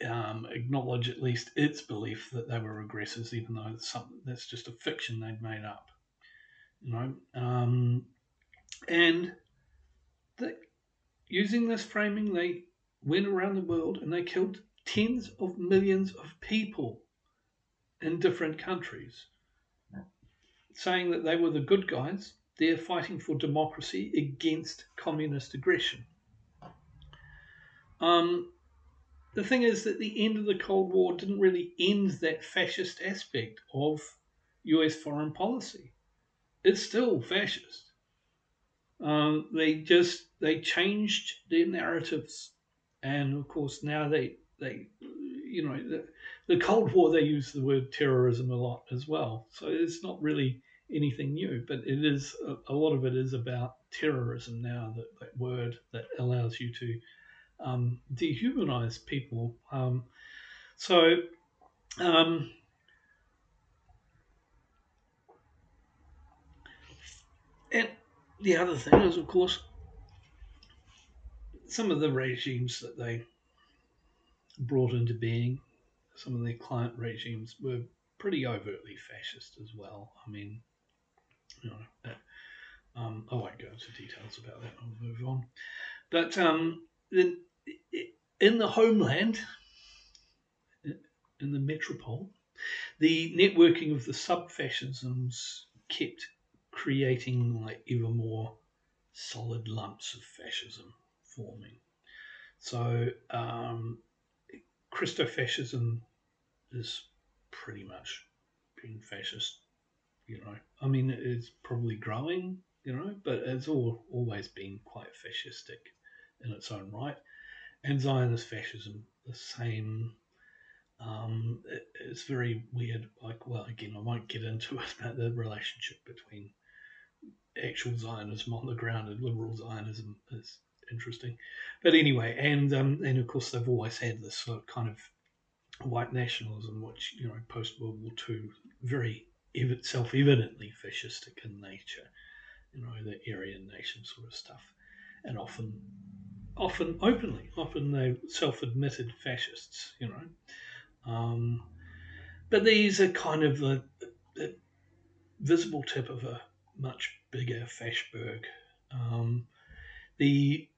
acknowledge at least its belief that they were aggressors, even though that's just a fiction they'd made up. And using this framing, they went around the world and they killed tens of millions of people in different countries, saying that they were the good guys. They're fighting for democracy against communist aggression. The thing is that the end of the Cold War didn't really end that fascist aspect of US foreign policy. It's still fascist. They changed their narratives, and of course now the Cold War, they use the word terrorism a lot as well. So it's not really anything new, but it is a lot of it is about terrorism now. That word that allows you to dehumanize people. So, um, and the other thing is, of course, some of the regimes that they brought into being, some of their client regimes were pretty overtly fascist as well. I mean, you know, I won't go into details about that. I'll move on. But in the homeland, in the metropole, the networking of the sub-fascisms kept creating like ever more solid lumps of fascism forming. So Christo-fascism is pretty much being fascist. I mean, it's probably growing, but it's always been quite fascistic in its own right. And Zionist fascism, the same. It's very weird. Like, well, again, I won't get into it, but the relationship between actual Zionism on the ground and liberal Zionism is interesting. But anyway, and of course they've always had this sort of kind of white nationalism, which post World War II, very self-evidently fascistic in nature. The Aryan nation sort of stuff, and often openly, often they self-admitted fascists. Um, but these are kind of the visible tip of a much bigger Fashberg. The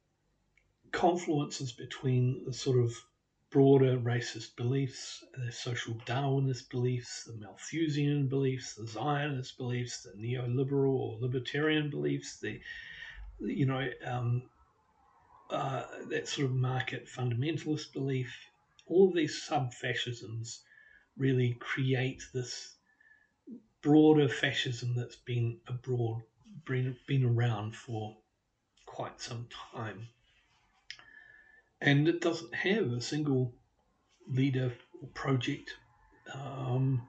confluences between the sort of broader racist beliefs, the social Darwinist beliefs, the Malthusian beliefs, the Zionist beliefs, the neoliberal or libertarian beliefs, the you know that sort of market fundamentalist belief. All of these sub-fascisms really create this broader fascism that's been abroad, been around for quite some time. And it doesn't have a single leader or project. Um,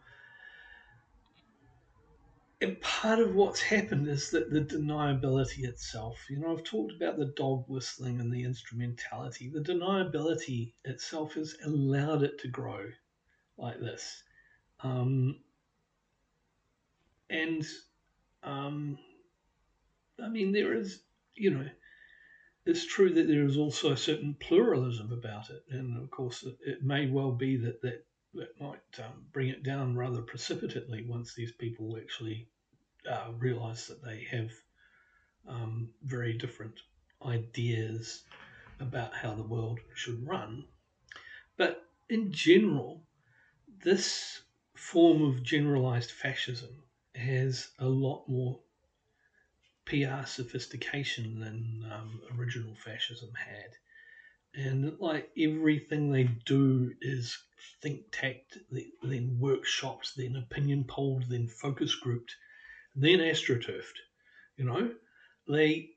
and part of what's happened is that the deniability itself, I've talked about the dog whistling and the instrumentality. The deniability itself has allowed it to grow like this. Um, and I mean, there is, you know, it's true that there is also a certain pluralism about it, and of course, it may well be that might bring it down rather precipitately once these people actually realize that they have very different ideas about how the world should run. But in general, this form of generalized fascism has a lot more PR sophistication than original fascism had. And like everything they do is think tanked, then workshopped, then opinion polled, then focus grouped, then astroturfed. You know, they,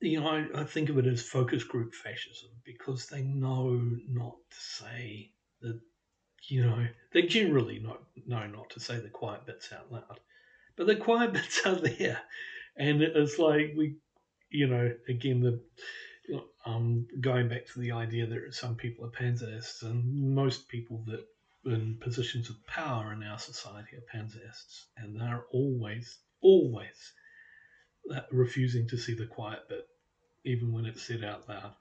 I think of it as focus group fascism because they know not to say the, they generally know not to say the quiet bits out loud, but the quiet bits are there, and it's like again going back to the idea that some people are panzerists, and most people that in positions of power in our society are panzerists, and they're always refusing to see the quiet bit, even when it's said out loud,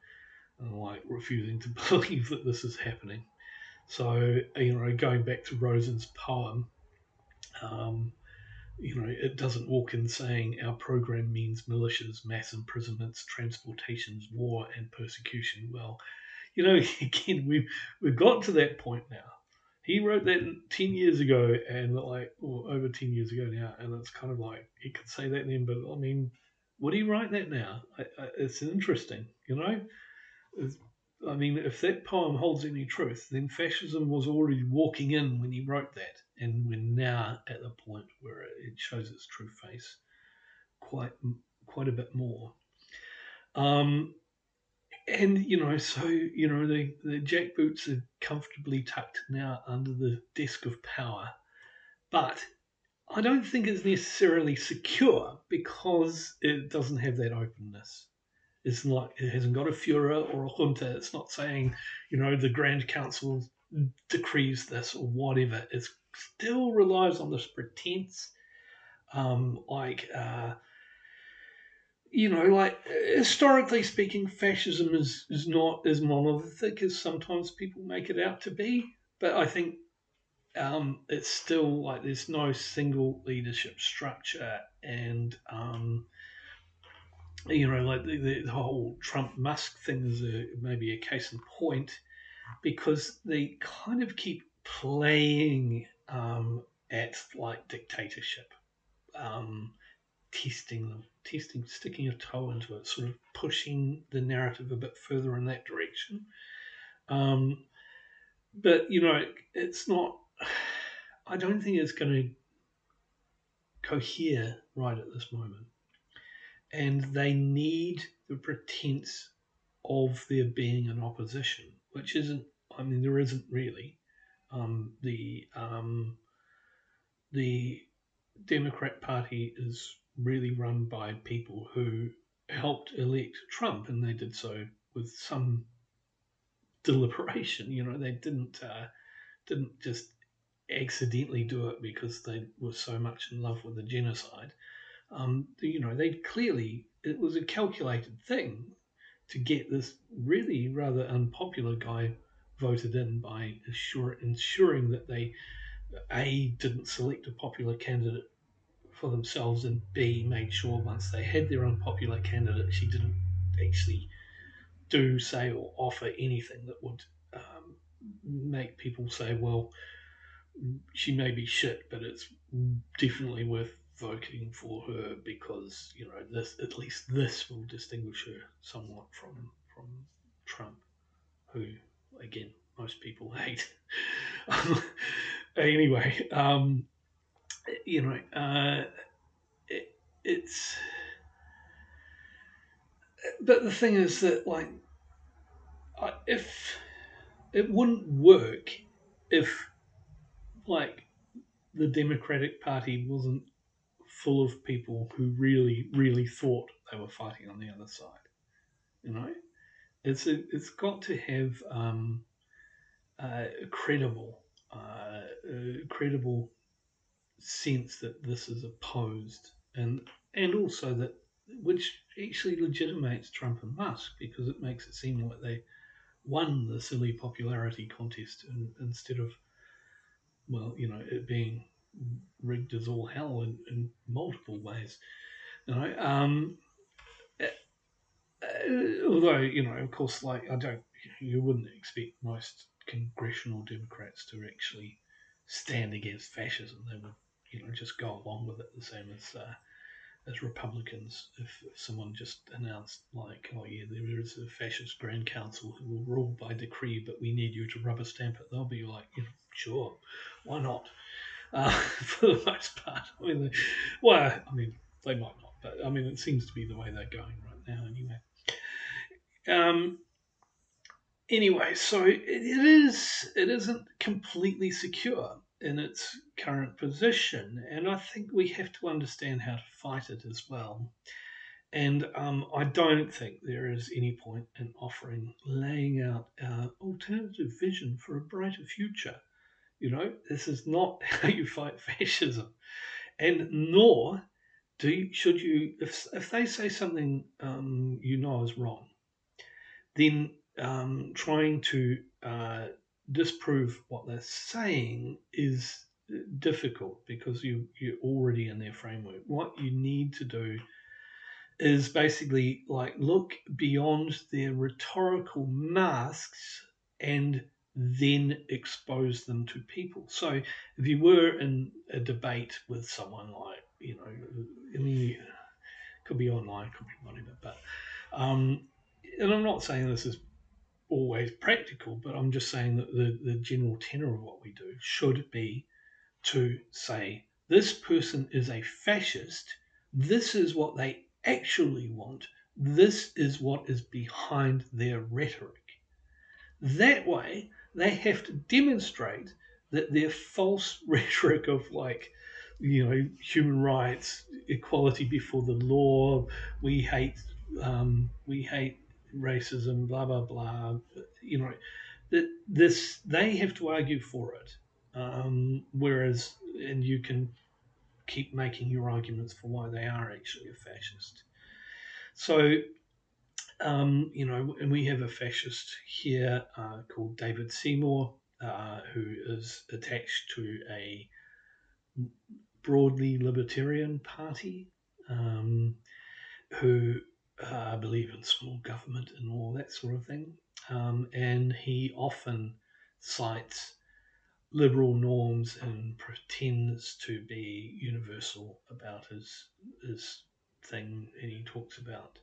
and like refusing to believe that this is happening. So, going back to Rosen's poem, um, it doesn't walk in saying our program means militias, mass imprisonments, transportations, war, and persecution. Well, again, we've got to that point now. He wrote that 10 years ago, and or over 10 years ago now, and it's kind of like he could say that then, but I mean, would he write that now? It's interesting, I mean, if that poem holds any truth, then fascism was already walking in when he wrote that, and we're now at the point where it shows its true face quite quite a bit more. Um, and so the jackboots are comfortably tucked now under the desk of power, but I don't think it's necessarily secure because it doesn't have that openness. It's not. It hasn't got a Führer or a junta. It's not saying, the Grand Council decrees this or whatever. It still relies on this pretense, like. Like historically speaking, fascism is not as monolithic as sometimes people make it out to be. But I think it's still like there's no single leadership structure, and like the whole Trump Musk thing is maybe a case in point because they kind of keep playing at like dictatorship. Um, sticking a toe into it, sort of pushing the narrative a bit further in that direction. Um, but it's not. I don't think it's going to cohere right at this moment, and they need the pretense of there being an opposition, which isn't. I mean, there isn't really. The Democrat Party is really run by people who helped elect Trump, and they did so with some deliberation. They didn't just accidentally do it because they were so much in love with the genocide. They clearly it was a calculated thing to get this really rather unpopular guy voted in by ensuring that they didn't select a popular candidate for themselves, and B, made sure once they had their unpopular candidate, she didn't actually do, say, or offer anything that would make people say, well, she may be shit, but it's definitely worth voting for her because this, at least this, will distinguish her somewhat from Trump, who again most people hate. Anyway, you know, it, it's. But the thing is that, like, if it wouldn't work if, like, the Democratic Party wasn't full of people who really, really thought they were fighting on the other side. It's got to have a credible sense that this is opposed, and also that which actually legitimates Trump and Musk because it makes it seem like they won the silly popularity contest instead of, well, it being rigged as all hell in multiple ways. You know, although of course, like you wouldn't expect most congressional Democrats to actually stand against fascism. They would, just go along with it the same as Republicans. If someone just announced like, oh yeah, there is a fascist Grand Council who will rule by decree, but we need you to rubber stamp it, they'll be like, sure, why not? For the most part. They might not, but it seems to be the way they're going right now anyway. Um, anyway, so it isn't completely secure in its current position, and I think we have to understand how to fight it as well. And I don't think there is any point in laying out our alternative vision for a brighter future. This is not how you fight fascism, and nor should you. If they say something is wrong, then trying to disprove what they're saying is difficult because you're already in their framework. What you need to do is basically like look beyond their rhetorical masks and then expose them to people. So if you were in a debate with someone like, it could be online, could be whatever, but and I'm not saying this is always practical, but I'm just saying that the general tenor of what we do should be to say this person is a fascist, this is what they actually want, this is what is behind their rhetoric. That way, they have to demonstrate that their false rhetoric of, like, human rights, equality before the law, we hate we hate racism, blah blah blah. You know, that this they have to argue for it, whereas and you can keep making your arguments for why they are actually a fascist. So and we have a fascist here called David Seymour, who is attached to a broadly libertarian party, who believe in small government and all that sort of thing. And he often cites liberal norms and pretends to be universal about his thing. And he talks about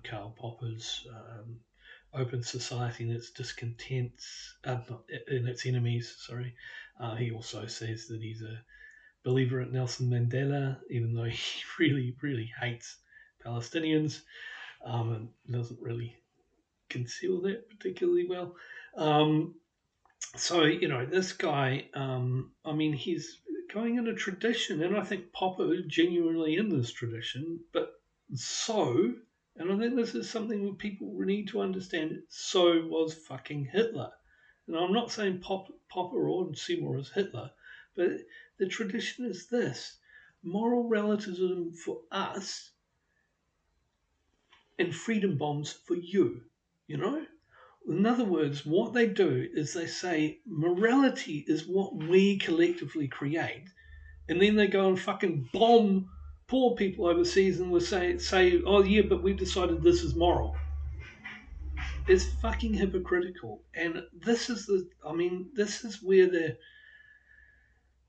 Karl Popper's open society and its discontents, and its enemies. Sorry. He also says that he's a believer in Nelson Mandela, even though he really, really hates Palestinians, and doesn't really conceal that particularly well. So this guy, I mean, he's going in a tradition, and I think Popper is genuinely in this tradition. But so, and I think this is something that people need to understand. So was fucking Hitler. And I'm not saying Popper or Seymour is Hitler, but the tradition is this: moral relativism for us and freedom bombs for you. You know. In other words, what they do is they say morality is what we collectively create, and then they go and fucking bomb poor people overseas and will say, oh yeah, but we've decided this is moral. It's fucking hypocritical, and this is where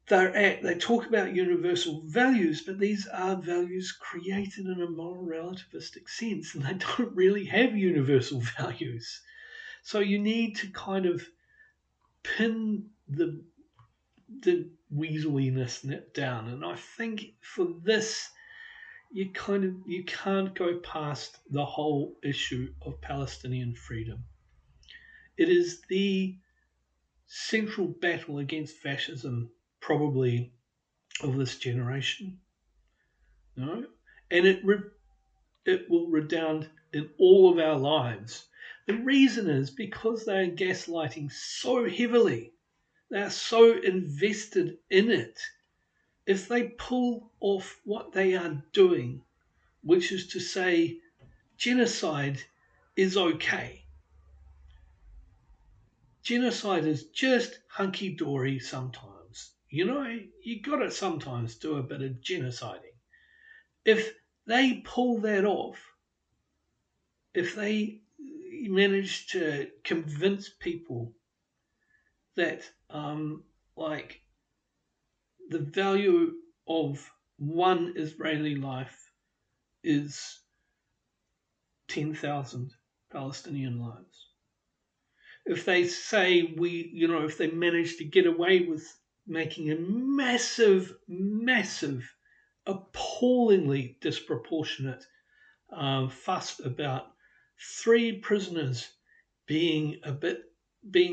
they're at. They talk about universal values, but these are values created in a moral relativistic sense, and they don't really have universal values. So you need to kind of pin the weaseliness down, and I think for this you can't go past the whole issue of Palestinian freedom. It is the central battle against fascism, probably of this generation, no, and it will redound in all of our lives. The reason is because they are gaslighting so heavily. They are so invested in it. If they pull off what they are doing, which is to say genocide is okay, genocide is just hunky-dory sometimes. You got to sometimes do a bit of genociding. If they pull that off, if they manage to convince people that like the value of one Israeli life is 10,000 Palestinian lives. If they say if they manage to get away with making a massive, massive, appallingly disproportionate fuss about 3 prisoners being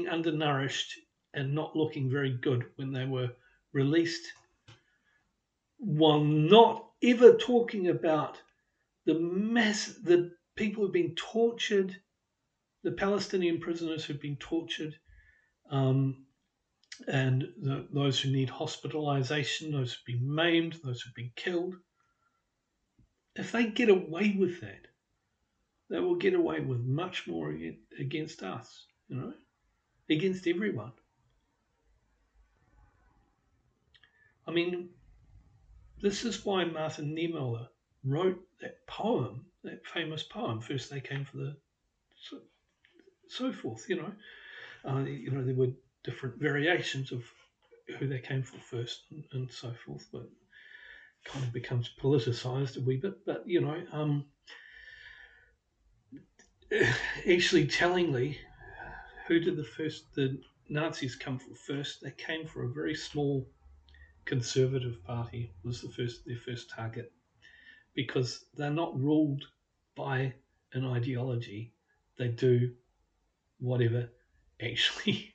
undernourished and not looking very good when they were released, while not ever talking about the people who've been tortured, the Palestinian prisoners who've been tortured, and those who need hospitalization, those who've been maimed, those who've been killed. If they get away with that, they will get away with much more against us, against everyone. I mean, this is why Martin Niemöller wrote that poem, that famous poem, First They Came for the so forth, there were different variations of who they came for first and so forth, but it kind of becomes politicized a wee bit. But actually, tellingly, who did the Nazis come for first? They came for a very small conservative party. Was their first target, because they're not ruled by an ideology. They do whatever actually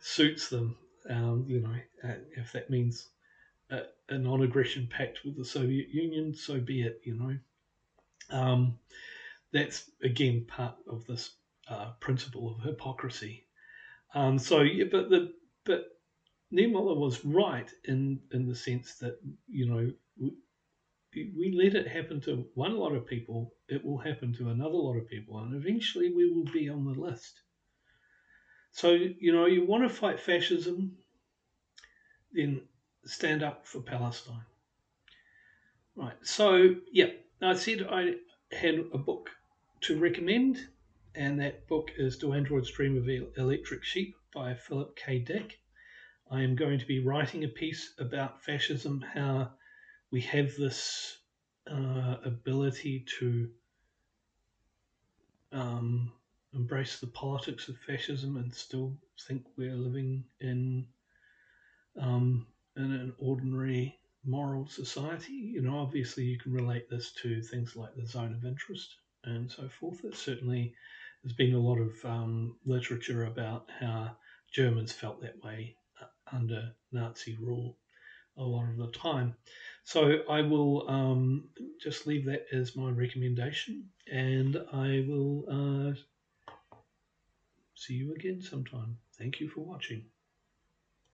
suits them. If that means a non-aggression pact with the Soviet Union, so be it. Um, that's again part of this principle of hypocrisy. So yeah, but Niemoller was right in the sense that we let it happen to one lot of people, it will happen to another lot of people, and eventually we will be on the list. So you want to fight fascism, then stand up for Palestine. Right. So yeah, I said I had a book to recommend, and that book is "Do Androids Dream of Electric Sheep" by Philip K. Dick. I am going to be writing a piece about fascism, how we have this ability to um, embrace the politics of fascism and still think we're living um, in an ordinary moral society. Obviously, you can relate this to things like the zone of interest and so forth. It certainly there's been a lot of literature about how Germans felt that way under Nazi rule a lot of the time. So I will just leave that as my recommendation, and I will see you again sometime. Thank you for watching.